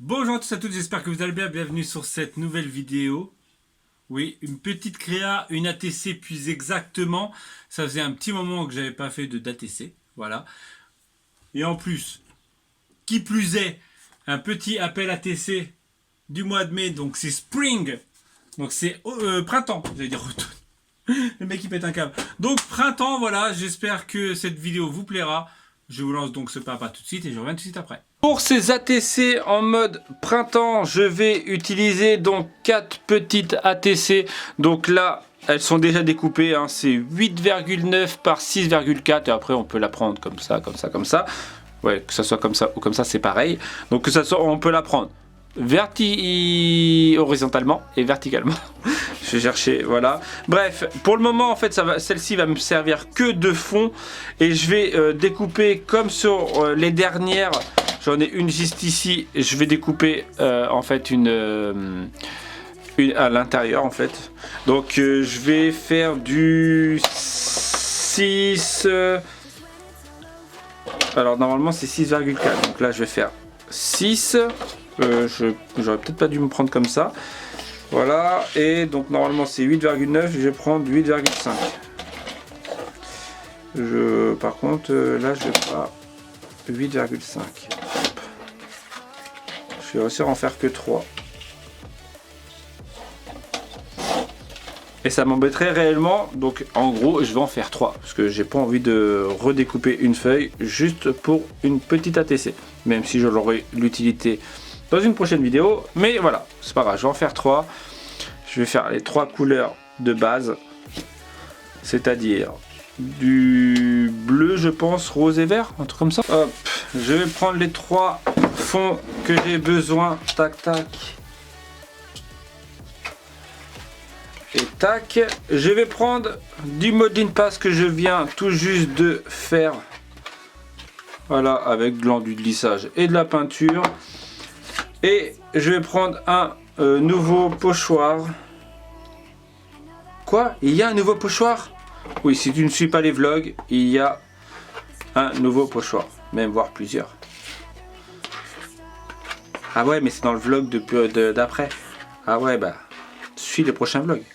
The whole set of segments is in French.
Bonjour à tous et à toutes, j'espère que vous allez bien, bienvenue sur cette nouvelle vidéo. Oui, une petite créa, une ATC plus exactement, ça faisait un petit moment que j'avais pas fait d'ATC, voilà. Et en plus, qui plus est, un petit appel ATC du mois de mai, donc c'est Spring, donc c'est printemps, j'allais dire automne. Le mec il pète un câble. Donc printemps, voilà, j'espère que cette vidéo vous plaira. Je vous lance donc ce papa tout de suite et je reviens tout de suite après. Pour ces ATC en mode printemps, je vais utiliser donc 4 petites ATC. Donc là, elles sont déjà découpées, hein, c'est 8,9 par 6,4 et après on peut la prendre comme ça, comme ça, comme ça. Ouais, que ça soit comme ça ou comme ça, c'est pareil. Donc que ça soit, on peut la prendre horizontalement et verticalement. Je vais chercher, voilà. Bref, pour le moment, en fait, celle-ci va me servir que de fond. Et je vais découper comme sur les dernières. J'en ai une juste ici. Et je vais découper en fait une à l'intérieur, en fait. Donc, je vais faire du 6... alors, normalement, c'est 6,4. Donc là, je vais faire 6. J'aurais peut-être pas dû me prendre comme ça. Voilà, et donc normalement c'est 8,9, je vais prendre 8,5. Par contre, là je vais pas 8,5. Je vais réussir à en faire que 3. Et ça m'embêterait réellement, donc en gros je vais en faire 3. Parce que j'ai pas envie de redécouper une feuille juste pour une petite ATC. Même si je l'aurai l'utilité dans une prochaine vidéo. Mais voilà, c'est pas grave, je vais en faire 3. Je vais faire les 3 couleurs de base. C'est-à-dire du bleu, je pense, rose et vert, un truc comme ça. Hop, je vais prendre les 3 fonds que j'ai besoin. Tac, tac. Et tac. Je vais prendre du Modeling Pass que je viens tout juste de faire. Voilà, avec de l'enduit de lissage et de la peinture. Et je vais prendre un nouveau pochoir. Quoi? Il y a un nouveau pochoir? Oui, si tu ne suis pas les vlogs, il y a un nouveau pochoir. Même voire plusieurs. Ah ouais, mais c'est dans le vlog d'après. Ah ouais, bah, suis les prochains vlogs.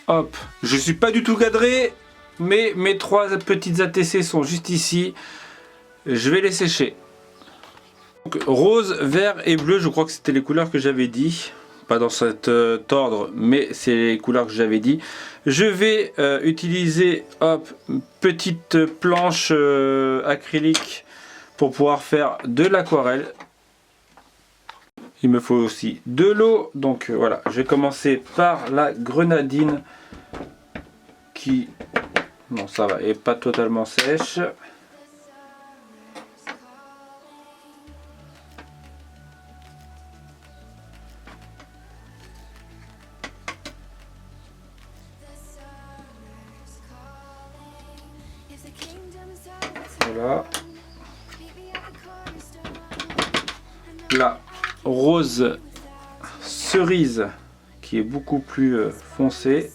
Hop, je suis pas du tout cadré, mais mes 3 petites ATC sont juste ici. Je vais les sécher. Donc, rose, vert et bleu, je crois que c'était les couleurs que j'avais dit. Pas dans cet ordre, mais c'est les couleurs que j'avais dit. Je vais utiliser, hop, une petite planche acrylique pour pouvoir faire de l'aquarelle. Il me faut aussi de l'eau, donc voilà, je vais commencer par la grenadine qui, bon ça va, est pas totalement sèche. Voilà. La rose cerise qui est beaucoup plus foncée.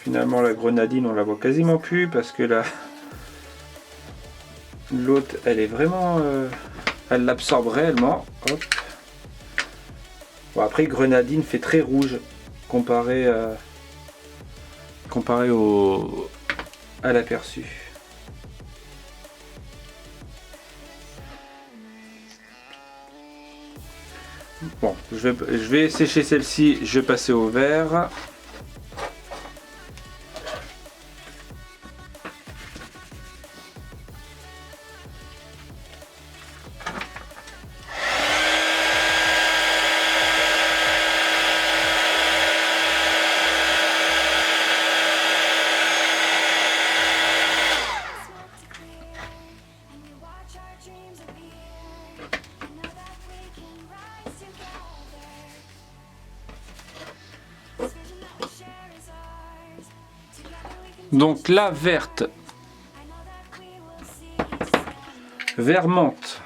Finalement la grenadine on la voit quasiment plus parce que là l'autre elle est vraiment elle l'absorbe réellement. Hop. Bon, après grenadine fait très rouge comparé à l'aperçu. Bon, je vais sécher celle-ci, je vais passer au vert. Donc la verte, vert menthe.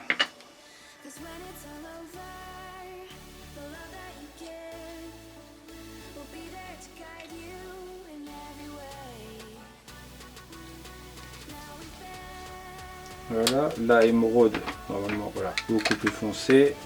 Voilà, la émeraude, normalement, voilà, beaucoup plus foncé.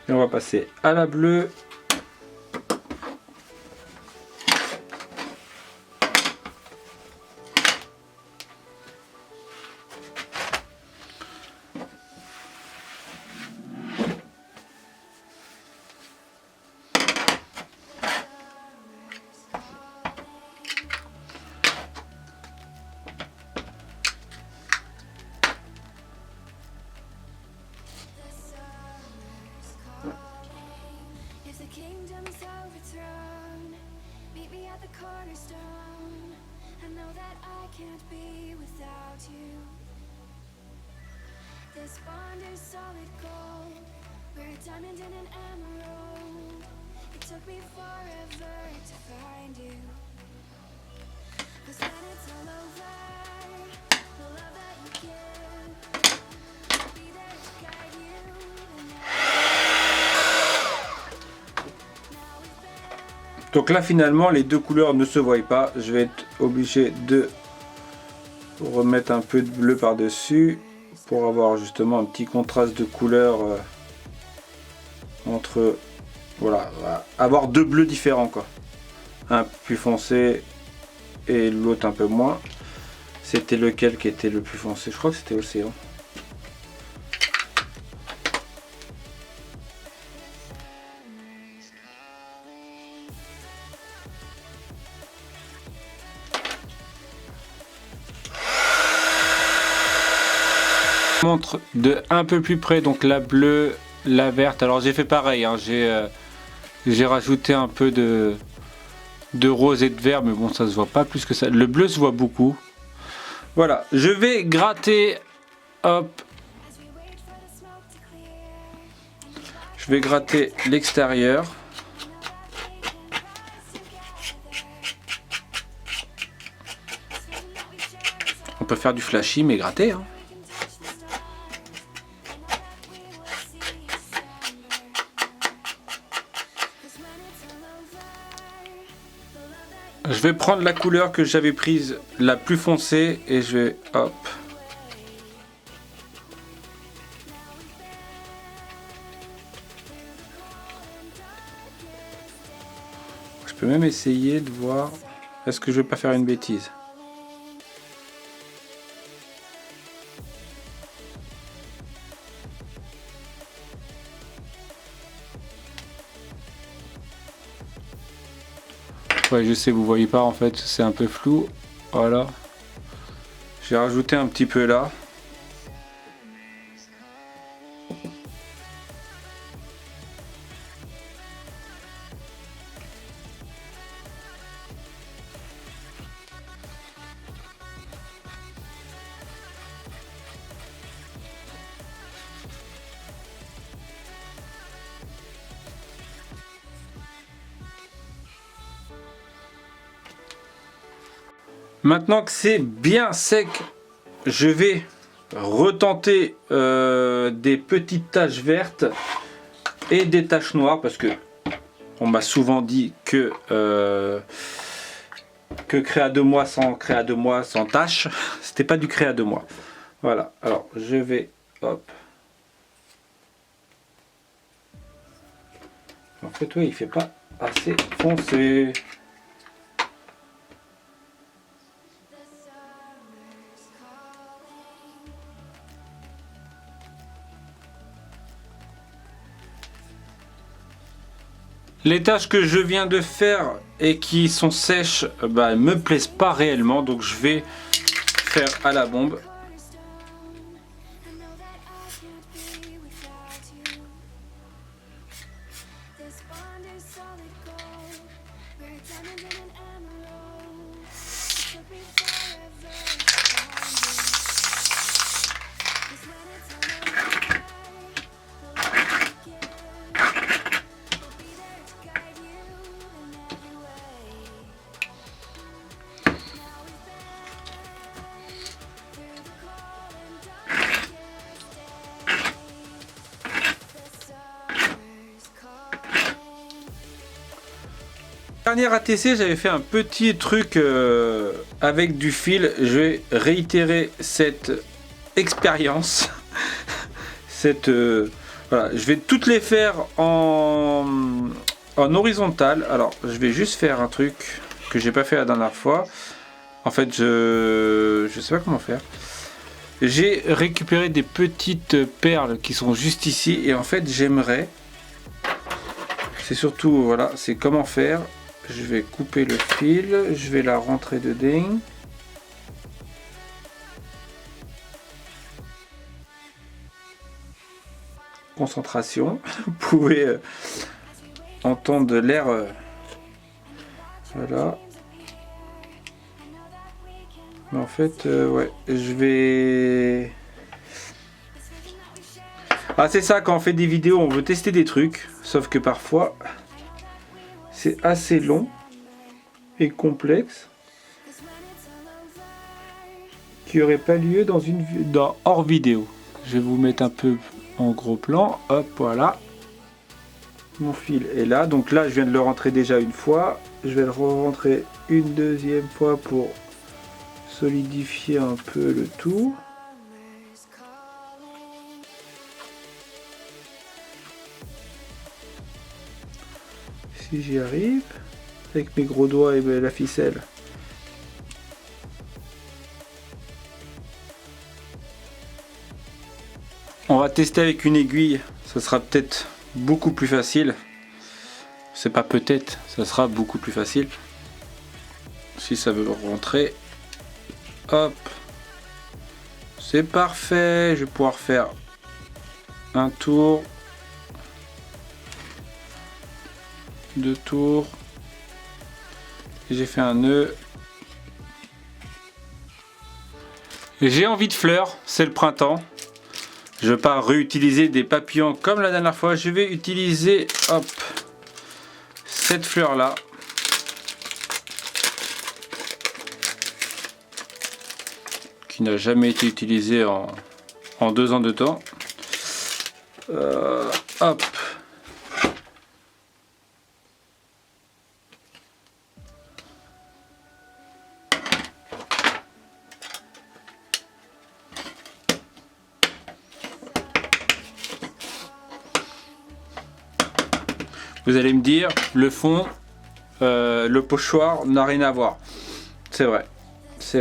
Et on va passer à la bleue. This bond is solid gold. We're a diamond and an emerald. It took me forever to find you. 'Cause when it's all over, the love that you give, I'll be there to guide you. Donc là finalement les deux couleurs ne se voient pas. Je vais être obligé de remettre un peu de bleu par dessus pour avoir justement un petit contraste de couleurs entre, voilà, avoir deux bleus différents quoi, un plus foncé et l'autre un peu moins. C'était lequel qui était le plus foncé? Je crois que c'était Océan. Montre de un peu plus près, donc la bleue, la verte. Alors j'ai fait pareil, hein. J'ai rajouté un peu de rose et de vert, mais bon ça se voit pas plus que ça. Le bleu se voit beaucoup. Voilà, je vais gratter, hop. Je vais gratter l'extérieur. On peut faire du flashy mais gratter, hein. Je vais prendre la couleur que j'avais prise la plus foncée et je vais, hop. Je peux même essayer de voir, est-ce que je vais pas faire une bêtise? Ouais, je sais, vous voyez pas en fait, c'est un peu flou. Voilà. J'ai rajouté un petit peu là. Maintenant que c'est bien sec, je vais retenter des petites taches vertes et des taches noires parce que on m'a souvent dit que créa 2 mois sans créa 2 mois sans taches, c'était pas du créa 2 mois. Voilà, alors je vais hop. En fait, oui, il fait pas assez foncé. Les tâches que je viens de faire et qui sont sèches, bah, me plaisent pas réellement, donc je vais faire à la bombe. Dernière ATC, j'avais fait un petit truc avec du fil. Je vais réitérer cette expérience. Voilà, je vais toutes les faire en horizontal. Alors, je vais juste faire un truc que j'ai pas fait la dernière fois. En fait, je sais pas comment faire. J'ai récupéré des petites perles qui sont juste ici et en fait, j'aimerais. C'est surtout, voilà, c'est comment faire. Je vais couper le fil, je vais la rentrer dedans. Concentration. Vous pouvez entendre l'air. Voilà. Mais en fait, ouais, je vais. Ah, c'est ça, quand on fait des vidéos, on veut tester des trucs. Sauf que parfois, c'est assez long et complexe. Qui n'aurait pas lieu dans hors vidéo. Je vais vous mettre un peu en gros plan. Hop, voilà. Mon fil est là. Donc là, je viens de le rentrer déjà une fois. Je vais le rentrer une deuxième fois pour solidifier un peu le tout. Si j'y arrive, avec mes gros doigts et la ficelle. On va tester avec une aiguille, ça sera peut-être beaucoup plus facile. C'est pas peut-être, ça sera beaucoup plus facile. Si ça veut rentrer, hop, c'est parfait. Je vais pouvoir faire un tour, 2 tours. J'ai fait un nœud. J'ai envie de fleurs, c'est le printemps. Je ne vais pas réutiliser des papillons comme la dernière fois. Je vais utiliser, hop, cette fleur là. Qui n'a jamais été utilisée en 2 ans de temps. Hop. Vous allez me dire, le fond, le pochoir n'a rien à voir. C'est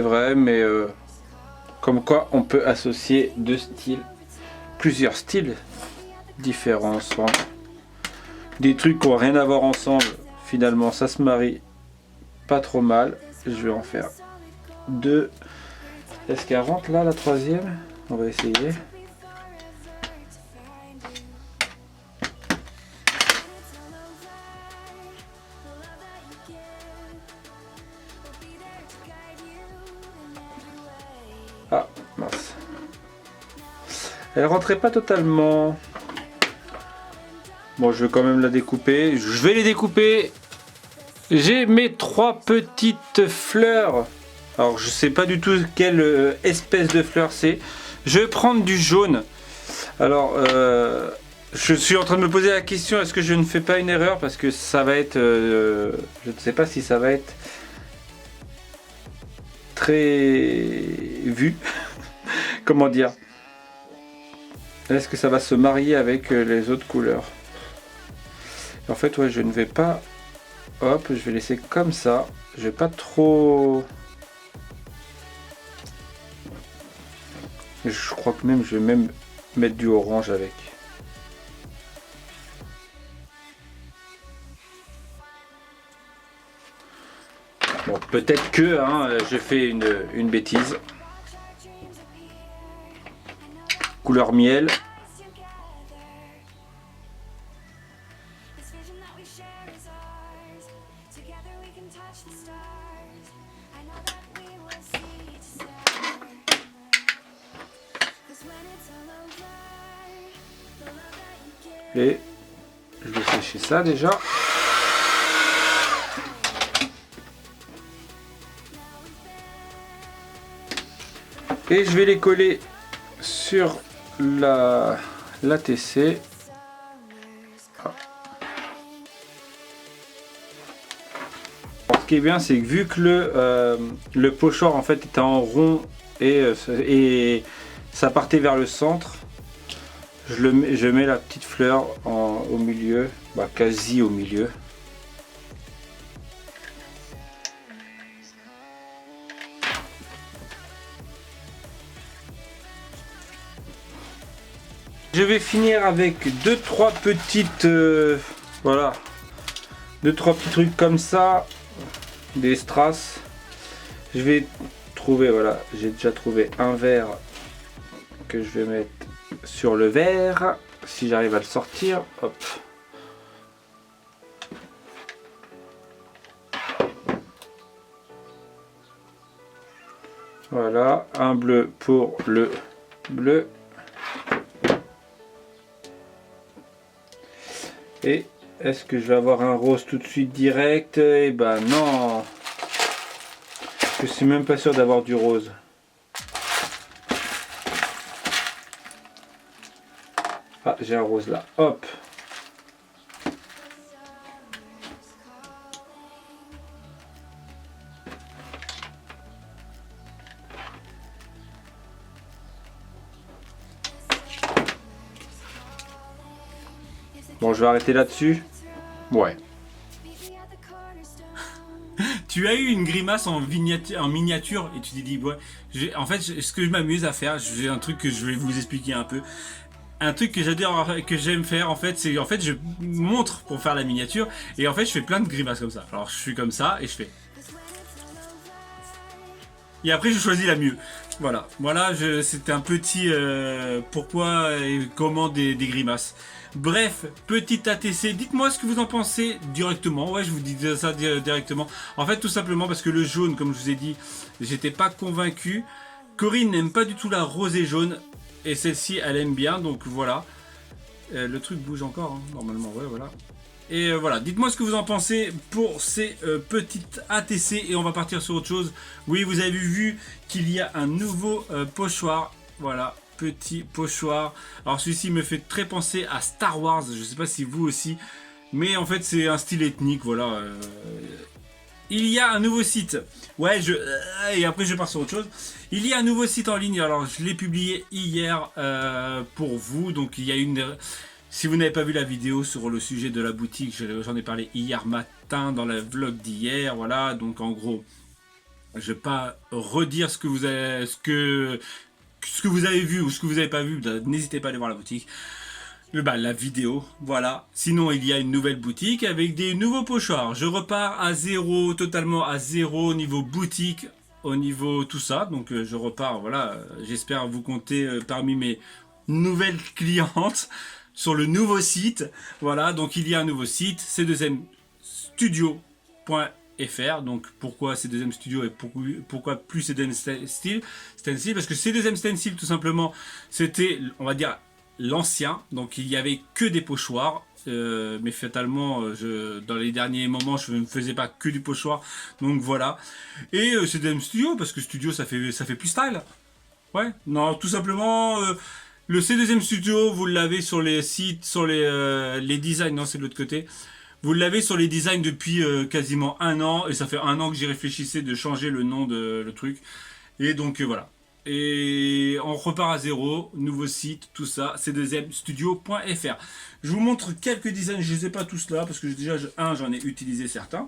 vrai, mais comme quoi on peut associer plusieurs styles différents ensemble. Des trucs qui n'ont rien à voir ensemble, finalement ça se marie pas trop mal. Je vais en faire 2. Est-ce qu'elle rentre là, la troisième? On va essayer. Ah, mince. Elle rentrait pas totalement. Bon, je vais quand même la découper. Je vais les découper. J'ai mes 3 petites fleurs. Alors, je sais pas du tout quelle espèce de fleur c'est. Je vais prendre du jaune. Alors, je suis en train de me poser la question, est-ce que je ne fais pas une erreur? Parce que ça va être... je ne sais pas si ça va être très vu. Comment dire? Est-ce que ça va se marier avec les autres couleurs? En fait, ouais, je ne vais pas... Hop, je vais laisser comme ça. Je vais pas trop... Je crois que même je vais même mettre du orange avec. Bon, peut-être que je fais une bêtise. Couleur miel. Et je vais sécher ça déjà. Et je vais les coller sur l'ATC. Ce qui est bien, c'est que vu que le pochoir en fait était en rond et ça partait vers le centre, je mets la petite fleur au milieu, quasi au milieu. Je vais finir avec 2-3 petites voilà, 2-3 petits trucs comme ça, des strass. Je vais trouver, voilà, j'ai déjà trouvé un verre que je vais mettre sur le verre, si j'arrive à le sortir. Hop. Voilà, un bleu pour le bleu. Et est-ce que je vais avoir un rose tout de suite direct? Eh ben non. Je suis même pas sûr d'avoir du rose. Ah, j'ai un rose là. Hop. Bon, je vais arrêter là-dessus. Ouais. Tu as eu une grimace en miniature et tu t'es dit, ouais, en fait, ce que je m'amuse à faire, j'ai un truc que je vais vous expliquer un peu. Un truc que j'adore, que j'aime faire en fait, c'est en fait je montre pour faire la miniature et en fait je fais plein de grimaces comme ça. Alors je suis comme ça et je fais. Et après je choisis la mieux. Voilà, c'était un petit pourquoi et comment des grimaces. Bref, petit ATC, dites-moi ce que vous en pensez directement. Ouais, je vous dis ça directement. En fait, tout simplement parce que le jaune, comme je vous ai dit, j'étais pas convaincu. Corinne n'aime pas du tout la rosée jaune. Et celle-ci, elle aime bien, donc voilà. Le truc bouge encore, hein, normalement, ouais, voilà. Et voilà, dites-moi ce que vous en pensez pour ces petites ATC. Et on va partir sur autre chose. Oui, vous avez vu qu'il y a un nouveau pochoir. Voilà, petit pochoir. Alors celui-ci me fait très penser à Star Wars. Je sais pas si vous aussi. Mais en fait, c'est un style ethnique, voilà. Il y a un nouveau site. Ouais, et après je pars sur autre chose. Il y a un nouveau site en ligne. Alors je l'ai publié hier pour vous. Donc il y a si vous n'avez pas vu la vidéo sur le sujet de la boutique, j'en ai parlé hier matin dans le vlog d'hier. Voilà. Donc en gros, je vais pas redire ce que vous avez vu ou ce que vous n'avez pas vu. N'hésitez pas à aller voir la boutique. La vidéo, voilà. Sinon, il y a une nouvelle boutique avec des nouveaux pochoirs. Je repars à zéro, totalement à zéro au niveau boutique, au niveau tout ça. Donc, je repars, voilà. J'espère vous compter parmi mes nouvelles clientes sur le nouveau site. Voilà, donc il y a un nouveau site, c2mstudio.fr. Donc, pourquoi C2M Studio et pourquoi plus C2M Stencil? Parce que C2M Stencil, tout simplement, c'était, on va dire, l'ancien, donc il y avait que des pochoirs, mais fatalement dans les derniers moments je ne faisais pas que du pochoir, donc voilà. Et C2M Studio, parce que Studio ça fait plus style. Ouais, non, tout simplement le C2M Studio, vous l'avez sur les sites, sur les designs, non c'est de l'autre côté. Vous l'avez sur les designs depuis quasiment un an, et ça fait un an que j'y réfléchissais de changer le nom de le truc. Et donc voilà. Et on repart à zéro, nouveau site, tout ça, c2mstudio.fr. Je vous montre quelques designs, je ne les ai pas tous là, parce que déjà, j'en ai utilisé certains,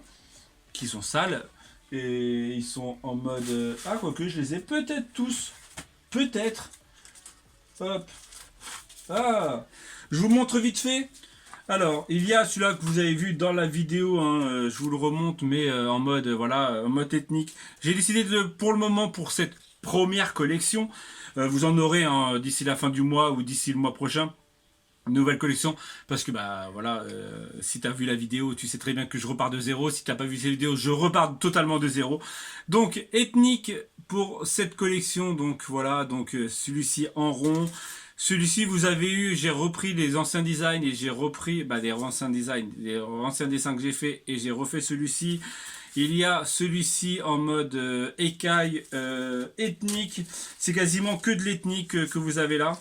qui sont sales, et ils sont en mode... Ah, quoique, je les ai peut-être tous. Peut-être. Hop. Ah. Je vous montre vite fait. Alors, il y a celui-là que vous avez vu dans la vidéo, hein, je vous le remonte, mais en mode, voilà, en mode technique. J'ai décidé de, pour le moment, pour cette première collection, vous en aurez hein, d'ici la fin du mois ou d'ici le mois prochain, une nouvelle collection, parce que bah voilà, si tu as vu la vidéo, tu sais très bien que je repars de zéro. Si tu n'as pas vu cette vidéo, je repars totalement de zéro. Donc, ethnique pour cette collection, donc voilà, donc celui-ci en rond. Celui-ci, vous avez eu, j'ai repris les anciens designs et j'ai repris les anciens designs, les anciens dessins que j'ai fait et j'ai refait celui-ci. Il y a celui-ci en mode écaille ethnique. C'est quasiment que de l'ethnique que vous avez là.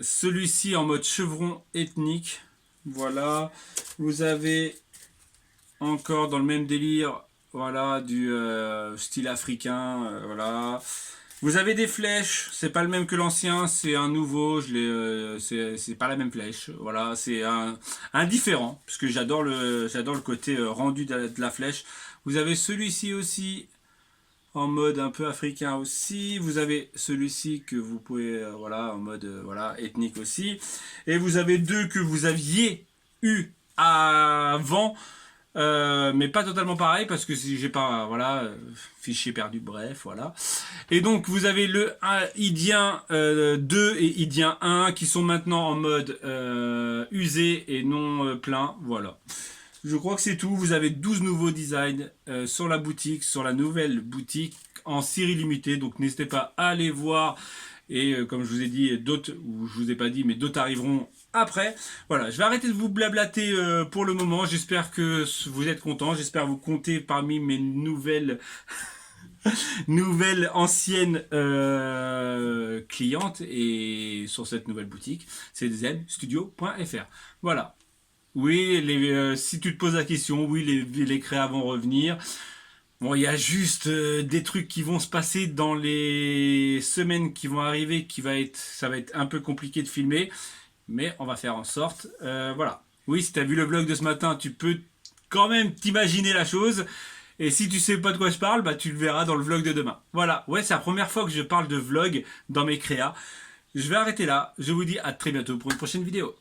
Celui-ci en mode chevron ethnique. Voilà. Vous avez encore dans le même délire, voilà, du style africain. Voilà. Vous avez des flèches, c'est pas le même que l'ancien, c'est un nouveau, c'est pas la même flèche, voilà, c'est un différent, parce que j'adore le côté rendu de la flèche. Vous avez celui-ci aussi, en mode un peu africain aussi, vous avez celui-ci que vous pouvez, voilà, en mode, voilà, ethnique aussi, et vous avez deux que vous aviez eu avant, mais pas totalement pareil parce que si j'ai pas voilà fichier perdu, bref voilà. Et donc vous avez le Idien 2 et Idien 1 qui sont maintenant en mode usé et non plein, voilà. Je crois que c'est tout. Vous avez 12 nouveaux designs sur la boutique, sur la nouvelle boutique en série limitée, donc n'hésitez pas à aller voir. Et comme je vous ai dit, d'autres, ou je vous ai pas dit, mais d'autres arriveront après. Voilà, je vais arrêter de vous blablater pour le moment. J'espère que vous êtes contents. J'espère vous compter parmi mes nouvelles anciennes clientes et sur cette nouvelle boutique, c'est c2mstudio.fr. Voilà. Oui, si tu te poses la question, oui, les créas vont revenir. Bon, il y a juste des trucs qui vont se passer dans les semaines qui vont arriver, ça va être un peu compliqué de filmer, mais on va faire en sorte. Voilà. Oui, si tu as vu le vlog de ce matin, tu peux quand même t'imaginer la chose. Et si tu sais pas de quoi je parle, bah tu le verras dans le vlog de demain. Voilà. Ouais, c'est la première fois que je parle de vlog dans mes créas. Je vais arrêter là. Je vous dis à très bientôt pour une prochaine vidéo.